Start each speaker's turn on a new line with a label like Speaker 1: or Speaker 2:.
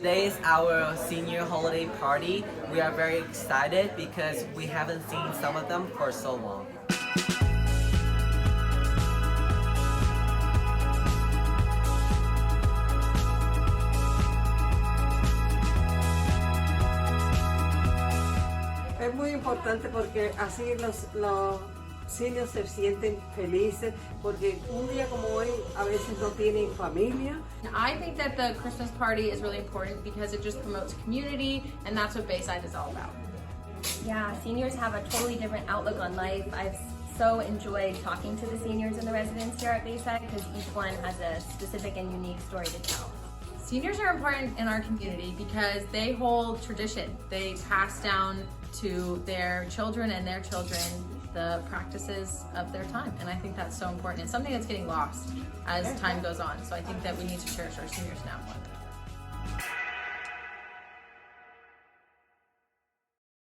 Speaker 1: Today is our senior holiday party. We are very excited because we haven't seen some of them for so long.
Speaker 2: Es muy importante porque así los seniors se sienten felices porque un día como hoy a veces no tienen familia.
Speaker 3: I think that the Christmas party is really important because it just promotes community, and that's what Bayside is all about.
Speaker 4: Yeah, seniors have a totally different outlook on life. I've so enjoyed talking to the seniors and the residents here at Bayside because each one has a specific and unique story to tell.
Speaker 3: Seniors are important in our community because they hold tradition. They pass down to their children and their children the practices of their time, and I think that's so important. It's something that's getting lost as time goes on, so I think that we need to cherish our seniors now more than